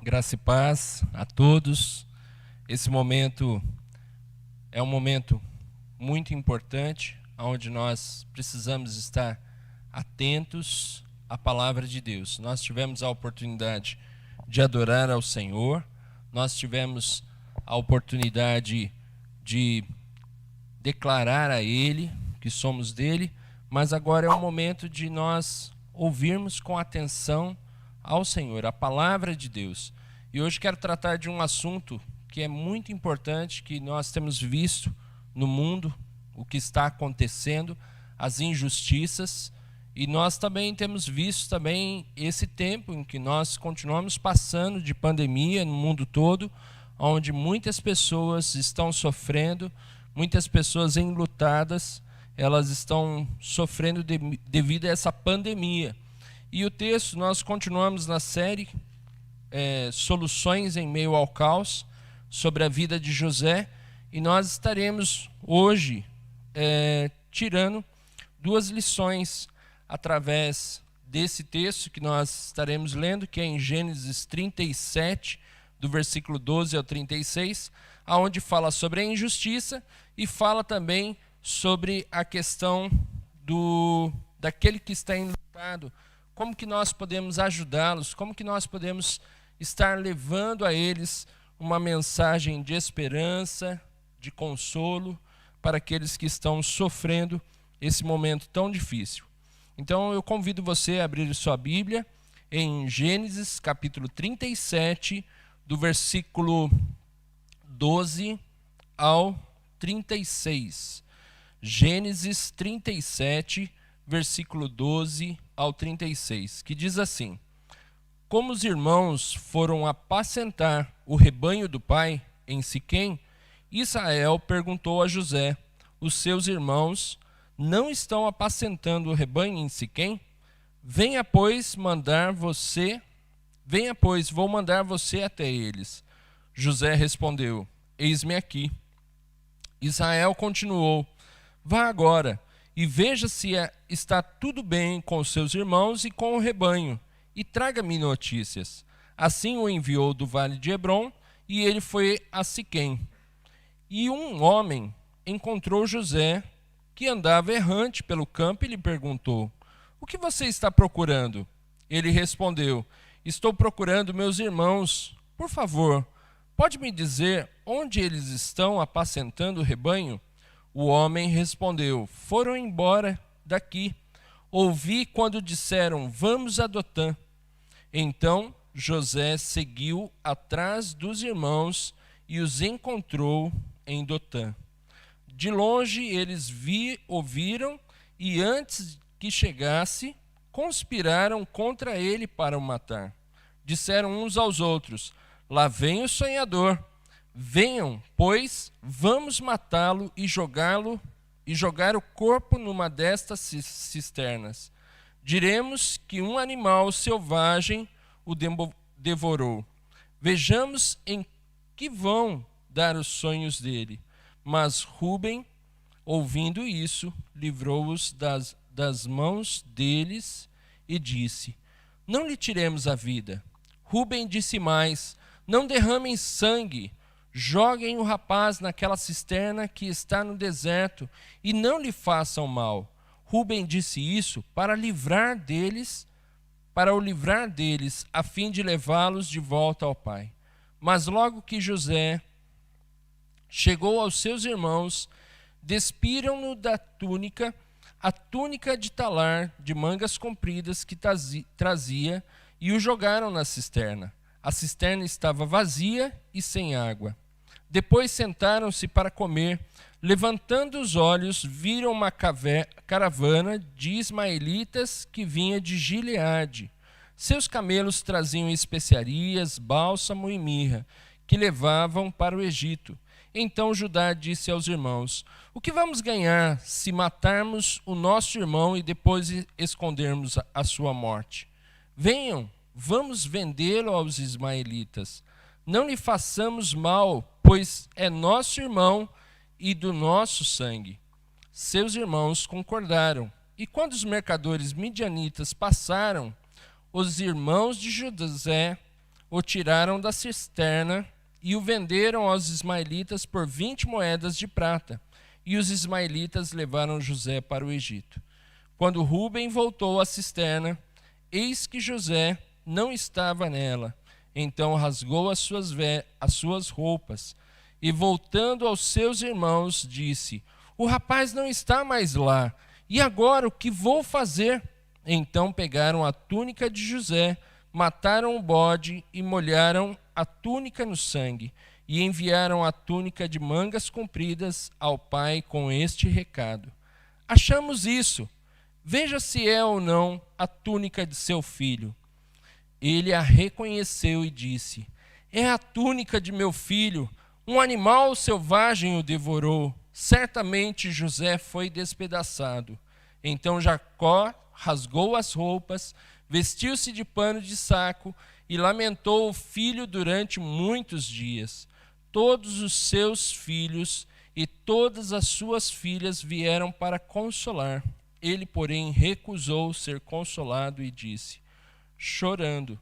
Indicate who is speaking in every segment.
Speaker 1: Graça e paz a todos. Esse momento é um momento muito importante, onde nós precisamos estar atentos à palavra de Deus. Nós tivemos a oportunidade de adorar ao Senhor, nós tivemos a oportunidade de declarar a Ele que somos dele, mas agora é o momento de nós ouvirmos com atenção ao Senhor, a palavra de Deus. E hoje quero tratar de um assunto que é muito importante, que nós temos visto no mundo, o que está acontecendo, as injustiças, e nós também temos visto também esse tempo em que nós continuamos passando de pandemia no mundo todo, onde muitas pessoas estão sofrendo, muitas pessoas enlutadas, elas estão sofrendo devido a essa pandemia. E o texto, nós continuamos na série Soluções em Meio ao Caos, sobre a vida de José, e nós estaremos hoje tirando duas lições através desse texto que nós estaremos lendo, que é em Gênesis 37, do versículo 12 ao 36, aonde fala sobre a injustiça e fala também sobre a questão daquele que está enlutado, como que nós podemos ajudá-los, como que nós podemos estar levando a eles uma mensagem de esperança, de consolo, para aqueles que estão sofrendo esse momento tão difícil. Então eu convido você a abrir sua Bíblia em Gênesis capítulo 37, do versículo 12 ao 36. Gênesis 37, versículo 12 ao 36, que diz assim: Como os irmãos foram apacentar o rebanho do pai em Siquém, Israel perguntou a José: Os seus irmãos não estão apacentando o rebanho em Siquém? Venha, pois, vou mandar você até eles. José respondeu: Eis-me aqui. Israel continuou: Vá agora e veja se está tudo bem com os seus irmãos e com o rebanho, e traga-me notícias. Assim o enviou do vale de Hebrom, e ele foi a Siquém. E um homem encontrou José, que andava errante pelo campo, e lhe perguntou: O que você está procurando? Ele respondeu: Estou procurando meus irmãos. Por favor, pode me dizer onde eles estão apacentando o rebanho? O homem respondeu: Foram embora daqui. Ouvi quando disseram: Vamos a Dotã. Então José seguiu atrás dos irmãos e os encontrou em Dotã. De longe eles ouviram, e antes que chegasse, conspiraram contra ele para o matar. Disseram uns aos outros: Lá vem o sonhador. Venham, pois, vamos matá-lo e jogar o corpo numa destas cisternas. Diremos que um animal selvagem o devorou. Vejamos em que vão dar os sonhos dele. Mas Ruben, ouvindo isso, livrou-os das mãos deles e disse: Não lhe tiremos a vida. Ruben disse mais: Não derramem sangue. Joguem o rapaz naquela cisterna que está no deserto e não lhe façam mal. Ruben disse isso para o livrar deles, a fim de levá-los de volta ao pai. Mas logo que José chegou aos seus irmãos, despiram-no da túnica, a túnica de talar de mangas compridas que trazia, e o jogaram na cisterna. A cisterna estava vazia e sem água. Depois sentaram-se para comer. Levantando os olhos, viram uma caravana de ismaelitas que vinha de Gileade. Seus camelos traziam especiarias, bálsamo e mirra, que levavam para o Egito. Então Judá disse aos irmãos: O que vamos ganhar se matarmos o nosso irmão e depois escondermos a sua morte? Venham, vamos vendê-lo aos ismaelitas. Não lhe façamos mal, pois é nosso irmão e do nosso sangue. Seus irmãos concordaram. E quando os mercadores midianitas passaram, os irmãos de José o tiraram da cisterna e o venderam aos ismaelitas por 20 moedas de prata. E os ismaelitas levaram José para o Egito. Quando Rúben voltou à cisterna, eis que José não estava nela. Então rasgou as suas roupas e, voltando aos seus irmãos, disse: o rapaz não está mais lá. E agora o que vou fazer? Então pegaram a túnica de José, mataram o bode e molharam a túnica no sangue, e enviaram a túnica de mangas compridas ao pai com este recado: achamos isso, veja se é ou não a túnica de seu filho. Ele a reconheceu e disse: é a túnica de meu filho, um animal selvagem o devorou. Certamente José foi despedaçado. Então Jacó rasgou as roupas, vestiu-se de pano de saco e lamentou o filho durante muitos dias. Todos os seus filhos e todas as suas filhas vieram para consolar. Ele, porém, recusou ser consolado e disse: chorando,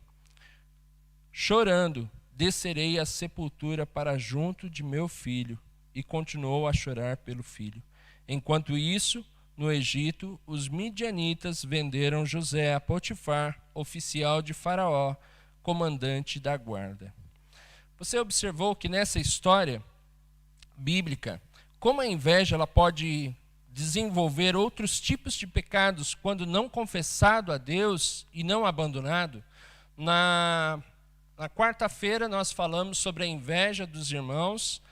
Speaker 1: descerei à sepultura para junto de meu filho. E continuou a chorar pelo filho. Enquanto isso, no Egito, os midianitas venderam José a Potifar, oficial de Faraó, comandante da guarda. Você observou que nessa história bíblica, como a inveja ela pode desenvolver outros tipos de pecados quando não confessado a Deus e não abandonado? Na quarta-feira nós falamos sobre a inveja dos irmãos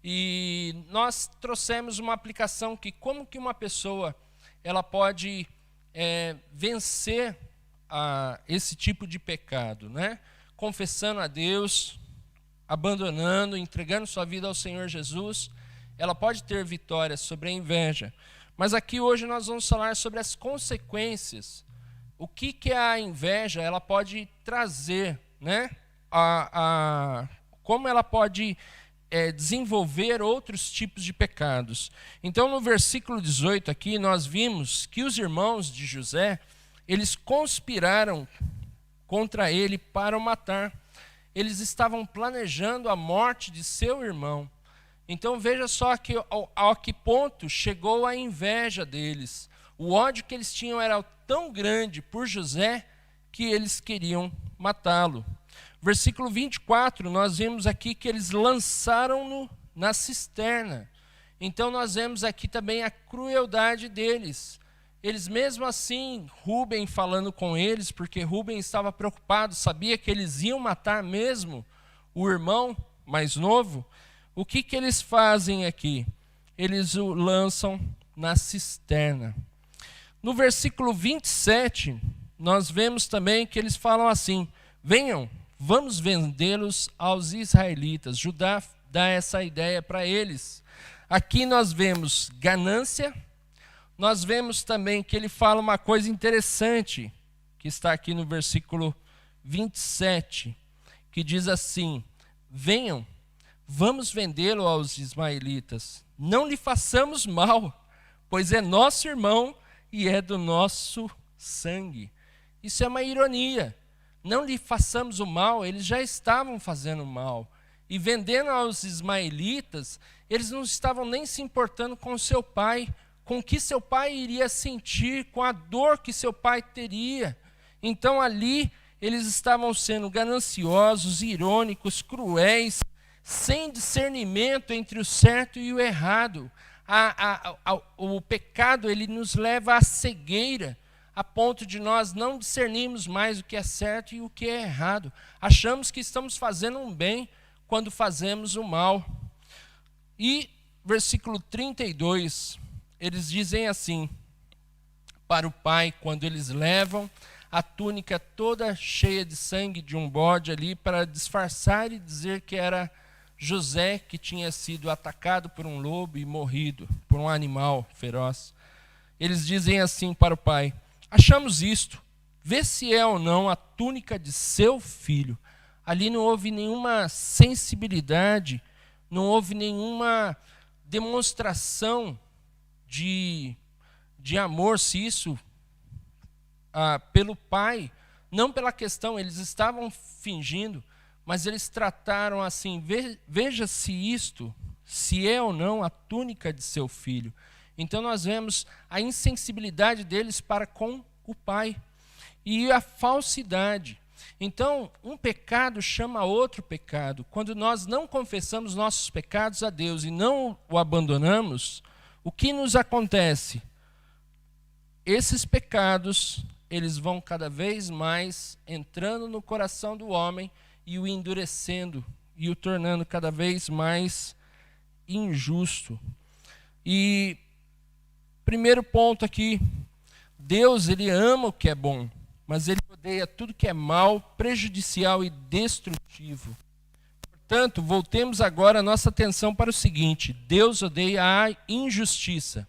Speaker 1: e nós trouxemos uma aplicação que como que uma pessoa ela pode vencer esse tipo de pecado, né? Confessando a Deus, abandonando, entregando sua vida ao Senhor Jesus, ela pode ter vitória sobre a inveja. Mas aqui hoje nós vamos falar sobre as consequências. O que a inveja ela pode trazer, né? Como ela pode desenvolver outros tipos de pecados. Então, no versículo 18 aqui, nós vimos que os irmãos de José, eles conspiraram contra ele para o matar. Eles estavam planejando a morte de seu irmão. Então, veja só a que ponto chegou a inveja deles. O ódio que eles tinham era tão grande por José que eles queriam matá-lo. Versículo 24, nós vemos aqui que eles lançaram-no na cisterna. Então nós vemos aqui também a crueldade deles. Eles mesmo assim, Rúben falando com eles, porque Rúben estava preocupado, sabia que eles iam matar mesmo o irmão mais novo. O que eles fazem aqui? Eles o lançam na cisterna. No versículo 27, nós vemos também que eles falam assim: venham, vamos vendê-los aos israelitas. Judá dá essa ideia para eles. Aqui nós vemos ganância, nós vemos também que ele fala uma coisa interessante, que está aqui no versículo 27, que diz assim: venham, vamos vendê-lo aos ismaelitas. Não lhe façamos mal, pois é nosso irmão e é do nosso sangue. Isso é uma ironia. Não lhe façamos o mal, eles já estavam fazendo mal. E vendendo aos ismaelitas, eles não estavam nem se importando com seu pai, com o que seu pai iria sentir, com a dor que seu pai teria. Então ali eles estavam sendo gananciosos, irônicos, cruéis, sem discernimento entre o certo e o errado. O pecado ele nos leva à cegueira, a ponto de nós não discernirmos mais o que é certo e o que é errado. Achamos que estamos fazendo um bem quando fazemos o mal. E versículo 32, eles dizem assim para o pai, quando eles levam a túnica toda cheia de sangue de um bode ali para disfarçar e dizer que era José que tinha sido atacado por um lobo e morrido por um animal feroz. Eles dizem assim para o pai: achamos isto, vê se é ou não a túnica de seu filho. Ali não houve nenhuma sensibilidade, não houve nenhuma demonstração de amor, se isso pelo pai, não pela questão, eles estavam fingindo, mas eles trataram assim: veja se isto, se é ou não a túnica de seu filho. Então nós vemos a insensibilidade deles para com o pai e a falsidade. Então, um pecado chama outro pecado. Quando nós não confessamos nossos pecados a Deus e não o abandonamos, o que nos acontece? Esses pecados, eles vão cada vez mais entrando no coração do homem e o endurecendo e o tornando cada vez mais injusto. E primeiro ponto aqui, Deus, ele ama o que é bom, mas ele odeia tudo que é mal, prejudicial e destrutivo. Portanto, voltemos agora a nossa atenção para o seguinte: Deus odeia a injustiça.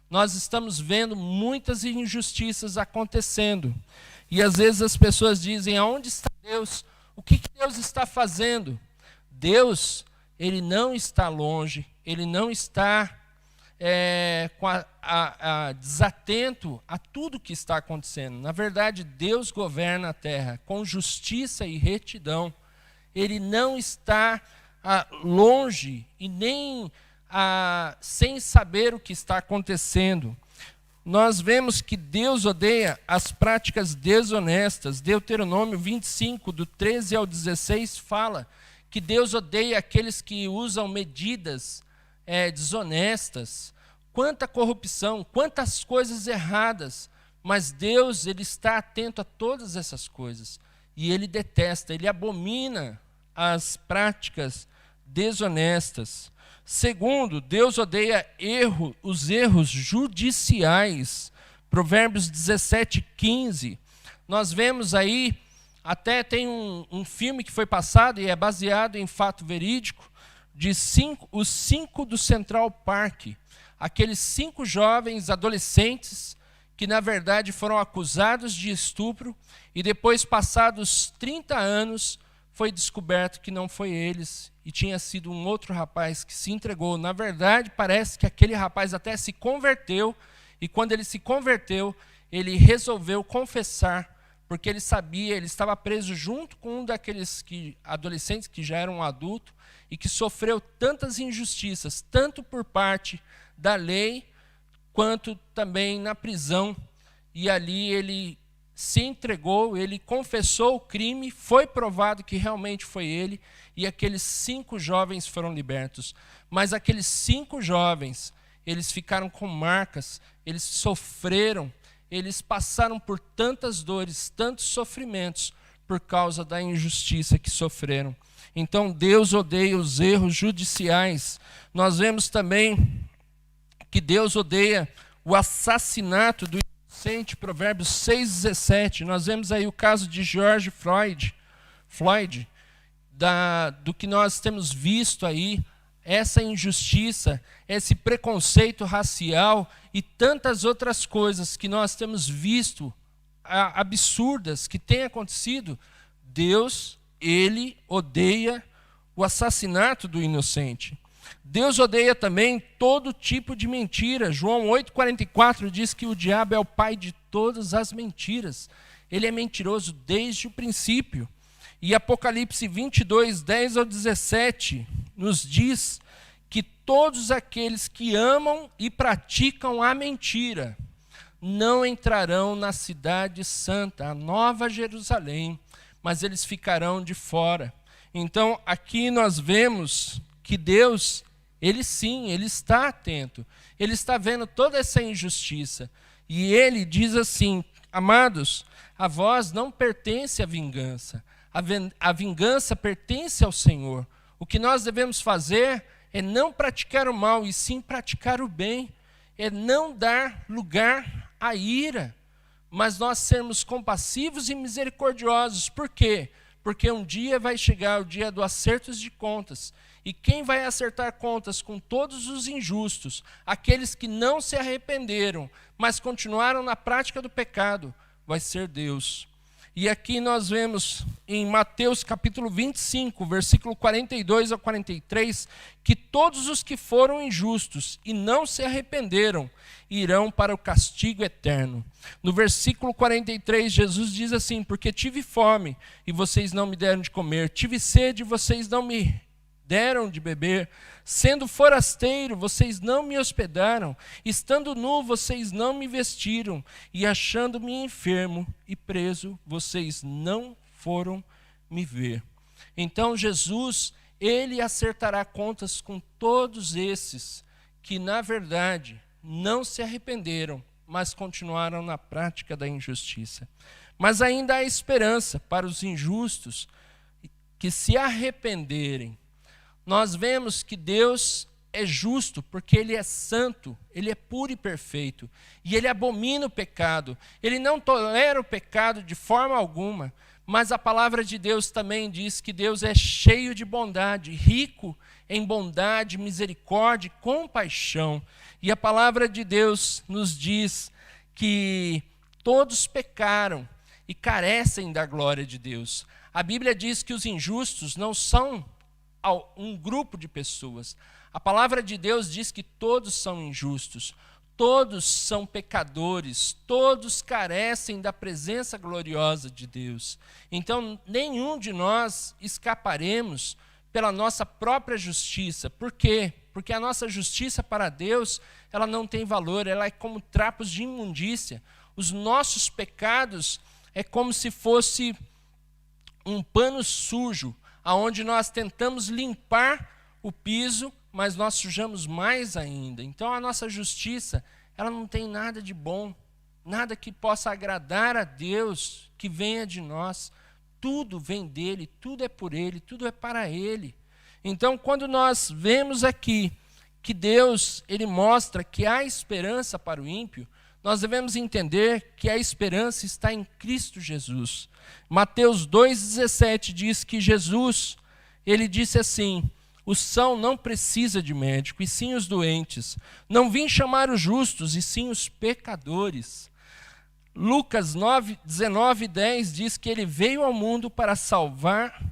Speaker 1: Nós estamos vendo muitas injustiças acontecendo. E às vezes as pessoas dizem: aonde está Deus? O que Deus está fazendo? Deus, ele não está longe, ele não está desatento a tudo que está acontecendo. Na verdade, Deus governa a terra com justiça e retidão. Ele não está longe e nem sem saber o que está acontecendo. Nós vemos que Deus odeia as práticas desonestas. Deuteronômio 25, do 13 ao 16, fala que Deus odeia aqueles que usam medidas desonestas. Quanta corrupção, quantas coisas erradas. Mas Deus, ele está atento a todas essas coisas. E ele detesta, ele abomina as práticas desonestas. Segundo, Deus odeia os erros judiciais. Provérbios 17:15. Nós vemos aí, até tem um filme que foi passado e é baseado em fato verídico, os 5 do Central Park. Aqueles 5 jovens adolescentes que, na verdade, foram acusados de estupro e depois, passados 30 anos, foi descoberto que não foi eles e tinha sido um outro rapaz que se entregou. Na verdade, parece que aquele rapaz até se converteu, e quando ele se converteu, ele resolveu confessar, porque ele sabia, ele estava preso junto com um daqueles adolescentes que já eram adultos e que sofreu tantas injustiças, tanto por parte da lei, quanto também na prisão. E ali ele se entregou, ele confessou o crime, foi provado que realmente foi ele, e aqueles 5 jovens foram libertos. Mas aqueles 5 jovens, eles ficaram com marcas, eles sofreram, eles passaram por tantas dores, tantos sofrimentos, por causa da injustiça que sofreram. Então Deus odeia os erros judiciais. Nós vemos também que Deus odeia o assassinato do inocente, Provérbios 6,17. Nós vemos aí o caso de George Floyd, do que nós temos visto aí, essa injustiça, esse preconceito racial e tantas outras coisas que nós temos visto, absurdas, que têm acontecido. Deus, ele odeia o assassinato do inocente. Deus odeia também todo tipo de mentira. João 8,44 diz que o diabo é o pai de todas as mentiras. Ele é mentiroso desde o princípio. E Apocalipse 22, 10 ao 17, nos diz que todos aqueles que amam e praticam a mentira não entrarão na cidade santa, a Nova Jerusalém, mas eles ficarão de fora. Então, aqui nós vemos que Deus, ele sim, ele está atento. Ele está vendo toda essa injustiça. E ele diz assim: amados, a vós não pertence a vingança. A vingança pertence ao Senhor. O que nós devemos fazer é não praticar o mal, e sim praticar o bem. É não dar lugar à ira, mas nós sermos compassivos e misericordiosos. Por quê? Porque um dia vai chegar o dia do acerto de contas. E quem vai acertar contas com todos os injustos, aqueles que não se arrependeram, mas continuaram na prática do pecado, vai ser Deus. E aqui nós vemos em Mateus capítulo 25, versículo 42 a 43, que todos os que foram injustos e não se arrependeram irão para o castigo eterno. No versículo 43, Jesus diz assim: porque tive fome e vocês não me deram de comer, tive sede e vocês não me deram de beber, sendo forasteiro, vocês não me hospedaram, estando nu, vocês não me vestiram, e achando-me enfermo e preso, vocês não foram me ver. Então Jesus, ele acertará contas com todos esses que, na verdade, não se arrependeram, mas continuaram na prática da injustiça. Mas ainda há esperança para os injustos que se arrependerem. Nós vemos que Deus é justo porque Ele é santo, Ele é puro e perfeito, e Ele abomina o pecado. Ele não tolera o pecado de forma alguma, mas a palavra de Deus também diz que Deus é cheio de bondade, rico em bondade, misericórdia e compaixão. E a palavra de Deus nos diz que todos pecaram e carecem da glória de Deus. A Bíblia diz que os injustos não são um grupo de pessoas. A palavra de Deus diz que todos são injustos, todos são pecadores, todos carecem da presença gloriosa de Deus. Então, nenhum de nós escaparemos pela nossa própria justiça. Por quê? Porque a nossa justiça para Deus, ela não tem valor, ela é como trapos de imundícia. Os nossos pecados é como se fosse um pano sujo, aonde nós tentamos limpar o piso, mas nós sujamos mais ainda. Então a nossa justiça, ela não tem nada de bom, nada que possa agradar a Deus, que venha de nós. Tudo vem dele, tudo é por ele, tudo é para ele. Então quando nós vemos aqui que Deus, ele mostra que há esperança para o ímpio, nós devemos entender que a esperança está em Cristo Jesus. Mateus 2,17 diz que Jesus, ele disse assim: o são não precisa de médico, e sim os doentes. Não vim chamar os justos, e sim os pecadores. Lucas 19:10 diz que ele veio ao mundo para salvar,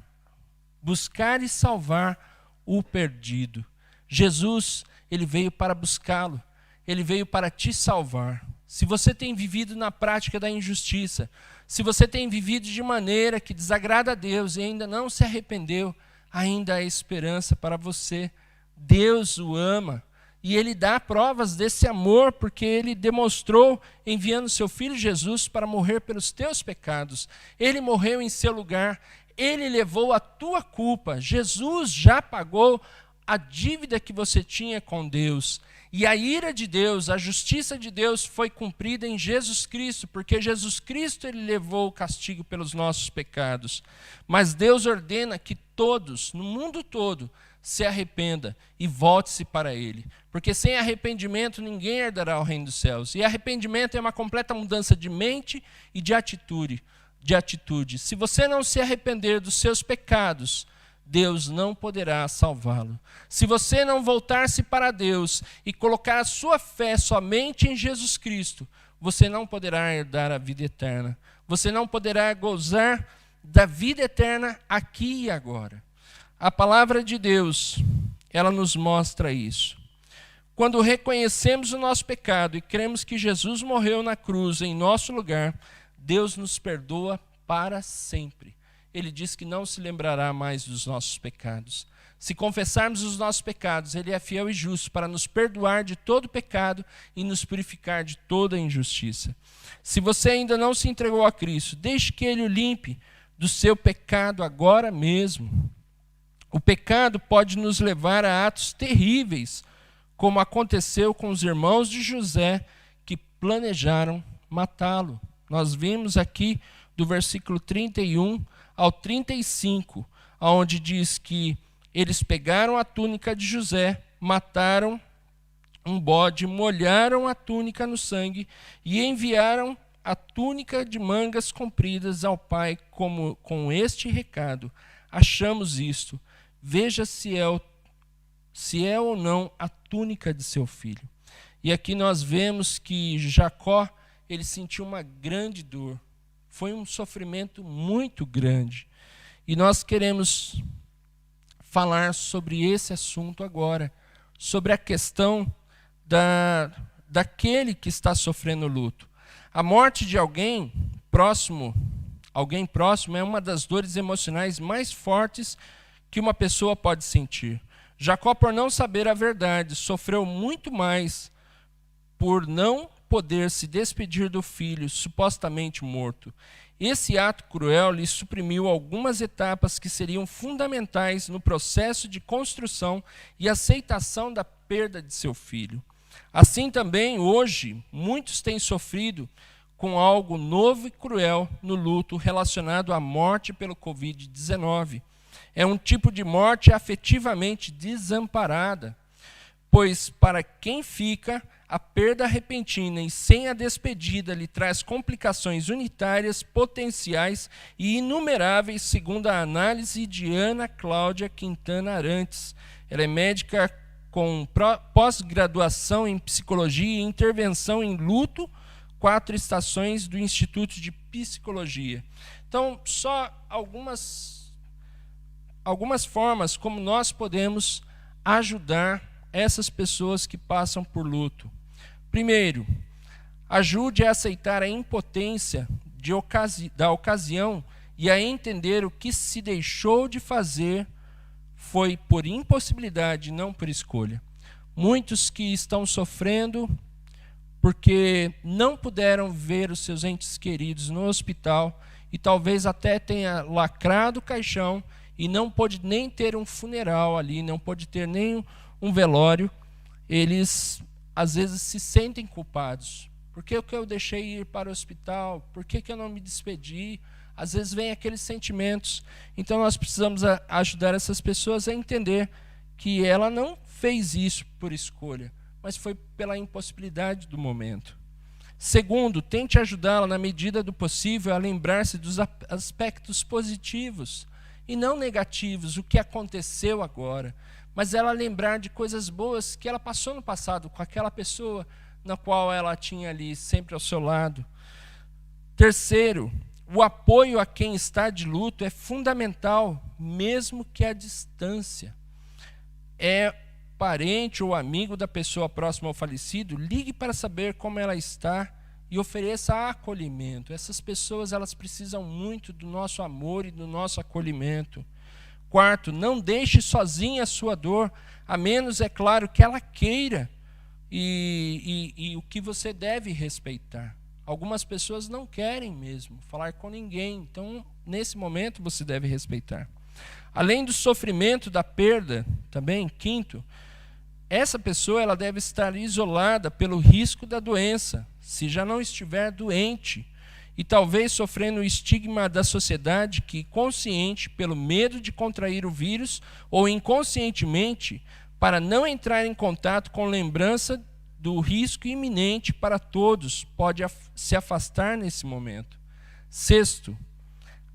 Speaker 1: buscar e salvar o perdido. Jesus, ele veio para buscá-lo, ele veio para te salvar. Se você tem vivido na prática da injustiça, se você tem vivido de maneira que desagrada a Deus e ainda não se arrependeu, ainda há esperança para você. Deus o ama e Ele dá provas desse amor, porque Ele demonstrou enviando seu Filho Jesus para morrer pelos teus pecados. Ele morreu em seu lugar, Ele levou a tua culpa. Jesus já pagou a dívida que você tinha com Deus. E a ira de Deus, a justiça de Deus foi cumprida em Jesus Cristo, porque Jesus Cristo, ele levou o castigo pelos nossos pecados. Mas Deus ordena que todos, no mundo todo, se arrependa e volte-se para Ele. Porque sem arrependimento ninguém herdará o reino dos céus. E arrependimento é uma completa mudança de mente e de atitude. Se você não se arrepender dos seus pecados, Deus não poderá salvá-lo. Se você não voltar-se para Deus e colocar a sua fé somente em Jesus Cristo, você não poderá herdar a vida eterna. Você não poderá gozar da vida eterna aqui e agora. A palavra de Deus, ela nos mostra isso. Quando reconhecemos o nosso pecado e cremos que Jesus morreu na cruz em nosso lugar, Deus nos perdoa para sempre. Ele diz que não se lembrará mais dos nossos pecados. Se confessarmos os nossos pecados, Ele é fiel e justo para nos perdoar de todo pecado e nos purificar de toda injustiça. Se você ainda não se entregou a Cristo, deixe que Ele o limpe do seu pecado agora mesmo. O pecado pode nos levar a atos terríveis, como aconteceu com os irmãos de José, que planejaram matá-lo. Nós vimos aqui do versículo 31 ao 35, onde diz que eles pegaram a túnica de José, mataram um bode, molharam a túnica no sangue e enviaram a túnica de mangas compridas ao pai com este recado: achamos isto, veja se é ou não a túnica de seu filho. E aqui nós vemos que Jacó, ele sentiu uma grande dor, Foi um sofrimento muito grande. E nós queremos falar sobre esse assunto agora, sobre a questão daquele que está sofrendo luto. A morte de alguém próximo é uma das dores emocionais mais fortes que uma pessoa pode sentir. Jacó, por não saber a verdade, sofreu muito mais por não poder se despedir do filho supostamente morto. Esse ato cruel lhe suprimiu algumas etapas que seriam fundamentais no processo de construção e aceitação da perda de seu filho. Assim também, hoje, muitos têm sofrido com algo novo e cruel no luto relacionado à morte pelo Covid-19. É um tipo de morte afetivamente desamparada, pois para quem fica, a perda repentina e sem a despedida lhe traz complicações unitárias, potenciais e inumeráveis, segundo a análise de Ana Cláudia Quintana Arantes. Ela é médica com pós-graduação em psicologia e intervenção em luto, 4 estações do Instituto de Psicologia. Então, só algumas formas como nós podemos ajudar essas pessoas que passam por luto. Primeiro, ajude a aceitar a impotência da ocasião e a entender o que se deixou de fazer foi por impossibilidade, não por escolha. Muitos que estão sofrendo porque não puderam ver os seus entes queridos no hospital e talvez até tenha lacrado o caixão e não pôde nem ter um funeral ali, não pôde ter nem um velório, eles às vezes se sentem culpados. Por que eu deixei ir para o hospital? Por que eu não me despedi? Às vezes vem aqueles sentimentos. Então nós precisamos ajudar essas pessoas a entender que ela não fez isso por escolha, mas foi pela impossibilidade do momento. Segundo, tente ajudá-la na medida do possível a lembrar-se dos aspectos positivos e não negativos, o que aconteceu agora, mas ela lembrar de coisas boas que ela passou no passado com aquela pessoa na qual ela tinha ali sempre ao seu lado. Terceiro, o apoio a quem está de luto é fundamental, mesmo que à distância. É parente ou amigo da pessoa próxima ao falecido, ligue para saber como ela está e ofereça acolhimento. Essas pessoas, elas precisam muito do nosso amor e do nosso acolhimento. Quarto, não deixe sozinha a sua dor, a menos, é claro, que ela queira, e o que você deve respeitar. Algumas pessoas não querem mesmo falar com ninguém, então, nesse momento, você deve respeitar. Além do sofrimento da perda, também, quinto, essa pessoa ela deve estar isolada pelo risco da doença, se já não estiver doente, e talvez sofrendo o estigma da sociedade que, consciente pelo medo de contrair o vírus, ou inconscientemente, para não entrar em contato com lembrança do risco iminente para todos, pode se afastar nesse momento. Sexto,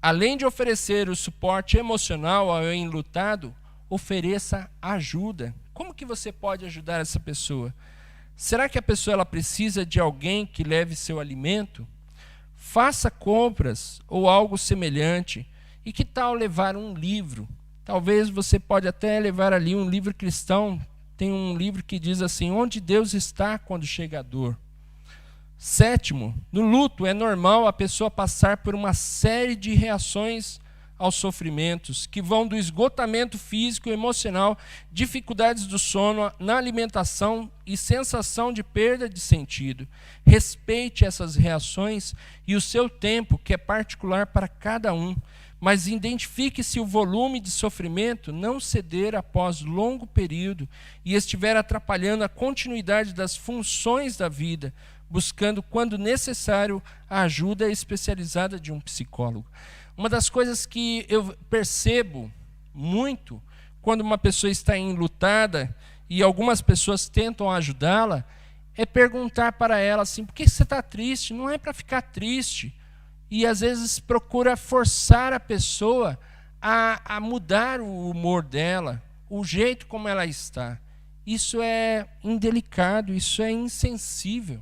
Speaker 1: além de oferecer o suporte emocional ao enlutado, ofereça ajuda. Como que você pode ajudar essa pessoa? Será que a pessoa ela precisa de alguém que leve seu alimento? Faça compras ou algo semelhante. E que tal levar um livro? Talvez você pode até levar ali um livro cristão. Tem um livro que diz assim, onde Deus está quando chega a dor. Sétimo, no luto é normal a pessoa passar por uma série de reações aos sofrimentos, que vão do esgotamento físico e emocional, dificuldades do sono, na alimentação e sensação de perda de sentido. Respeite essas reações e o seu tempo, que é particular para cada um, mas identifique se o volume de sofrimento não ceder após longo período e estiver atrapalhando a continuidade das funções da vida, buscando, quando necessário, a ajuda especializada de um psicólogo. Uma das coisas que eu percebo muito quando uma pessoa está enlutada e algumas pessoas tentam ajudá-la, é perguntar para ela assim, por que você está triste? Não é para ficar triste. E às vezes procura forçar a pessoa a mudar o humor dela, o jeito como ela está. Isso é indelicado, isso é insensível.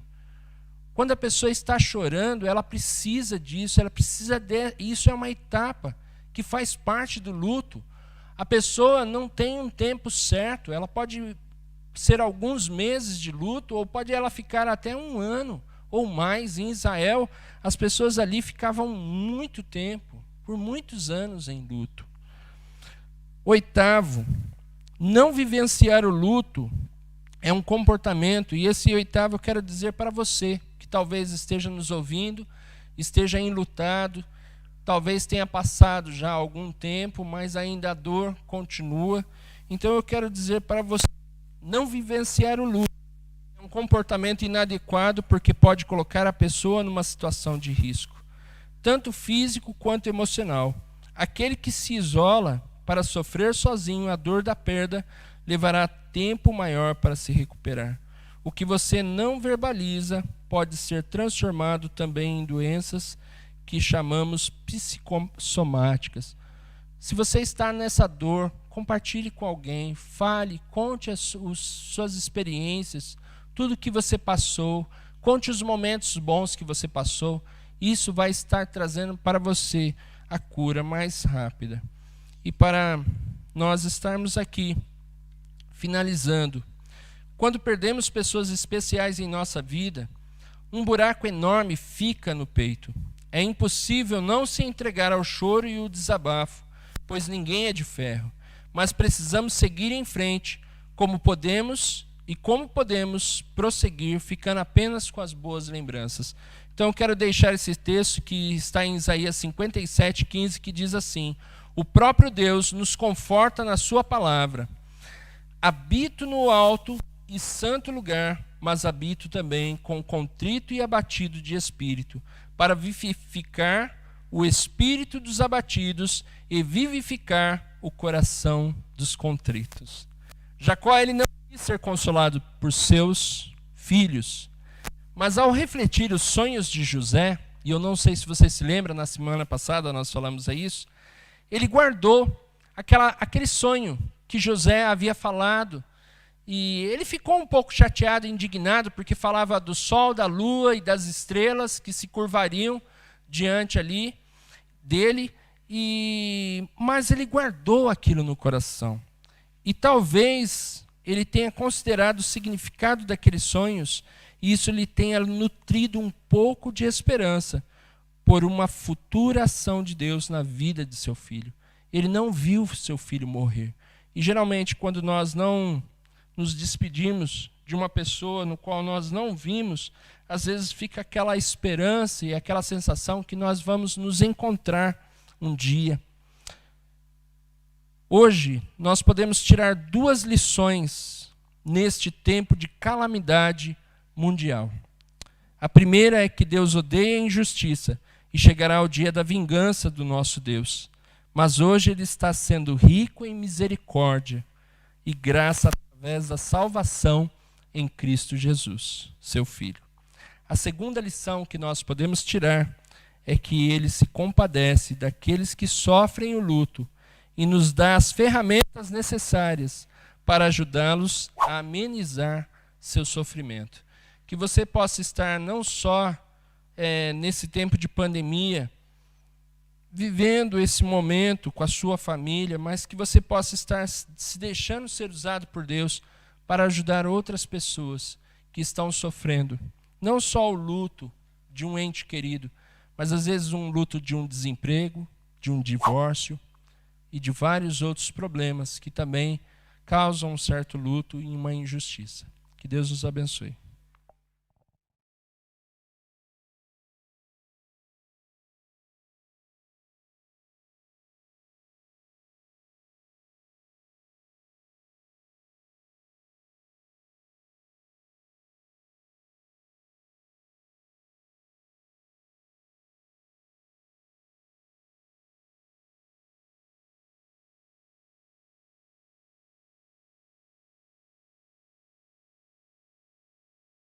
Speaker 1: Quando a pessoa está chorando, ela precisa disso, isso é uma etapa que faz parte do luto. A pessoa não tem um tempo certo, ela pode ser alguns meses de luto, ou pode ela ficar até 1 ano ou mais. Em Israel, as pessoas ali ficavam muito tempo, por muitos anos em luto. 8º, não vivenciar o luto é um comportamento, e esse 8º eu quero dizer para você, que talvez esteja nos ouvindo, esteja enlutado, talvez tenha passado já algum tempo, mas ainda a dor continua. Então eu quero dizer para você, não vivenciar o luto é um comportamento inadequado, porque pode colocar a pessoa numa situação de risco, tanto físico quanto emocional. Aquele que se isola para sofrer sozinho a dor da perda levará tempo maior para se recuperar. O que você não verbaliza pode ser transformado também em doenças que chamamos psicossomáticas. Se você está nessa dor, compartilhe com alguém, fale, conte suas experiências, tudo que você passou, conte os momentos bons que você passou. Isso vai estar trazendo para você a cura mais rápida. E para nós estarmos aqui, finalizando, quando perdemos pessoas especiais em nossa vida, um buraco enorme fica no peito. É impossível não se entregar ao choro e ao desabafo, pois ninguém é de ferro. Mas precisamos seguir em frente, como podemos prosseguir, ficando apenas com as boas lembranças. Então eu quero deixar esse texto que está em Isaías 57:15, que diz assim: o próprio Deus nos conforta na sua palavra. Habito no alto e santo lugar, mas habito também com contrito e abatido de espírito, para vivificar o espírito dos abatidos e vivificar o coração dos contritos. Jacó, ele não quis ser consolado por seus filhos, mas ao refletir os sonhos de José, e eu não sei se você se lembra, na semana passada nós falamos a isso, ele guardou aquele sonho que José havia falado, e ele ficou um pouco chateado e indignado, porque falava do sol, da lua e das estrelas que se curvariam diante ali dele, mas ele guardou aquilo no coração. E talvez ele tenha considerado o significado daqueles sonhos, e isso lhe tenha nutrido um pouco de esperança por uma futura ação de Deus na vida de seu filho. Ele não viu seu filho morrer. E geralmente, quando nós não nos despedimos de uma pessoa no qual nós não vimos, às vezes fica aquela esperança e aquela sensação que nós vamos nos encontrar um dia. Hoje, nós podemos tirar 2 lições neste tempo de calamidade mundial. A primeira é que Deus odeia a injustiça e chegará o dia da vingança do nosso Deus. Mas hoje Ele está sendo rico em misericórdia e graça através da salvação em Cristo Jesus, seu Filho. A segunda lição que nós podemos tirar é que Ele se compadece daqueles que sofrem o luto e nos dá as ferramentas necessárias para ajudá-los a amenizar seu sofrimento. Que você possa estar não só nesse tempo de pandemia, vivendo esse momento com a sua família, mas que você possa estar se deixando ser usado por Deus para ajudar outras pessoas que estão sofrendo. Não só o luto de um ente querido, mas às vezes um luto de um desemprego, de um divórcio e de vários outros problemas que também causam um certo luto e uma injustiça. Que Deus nos abençoe.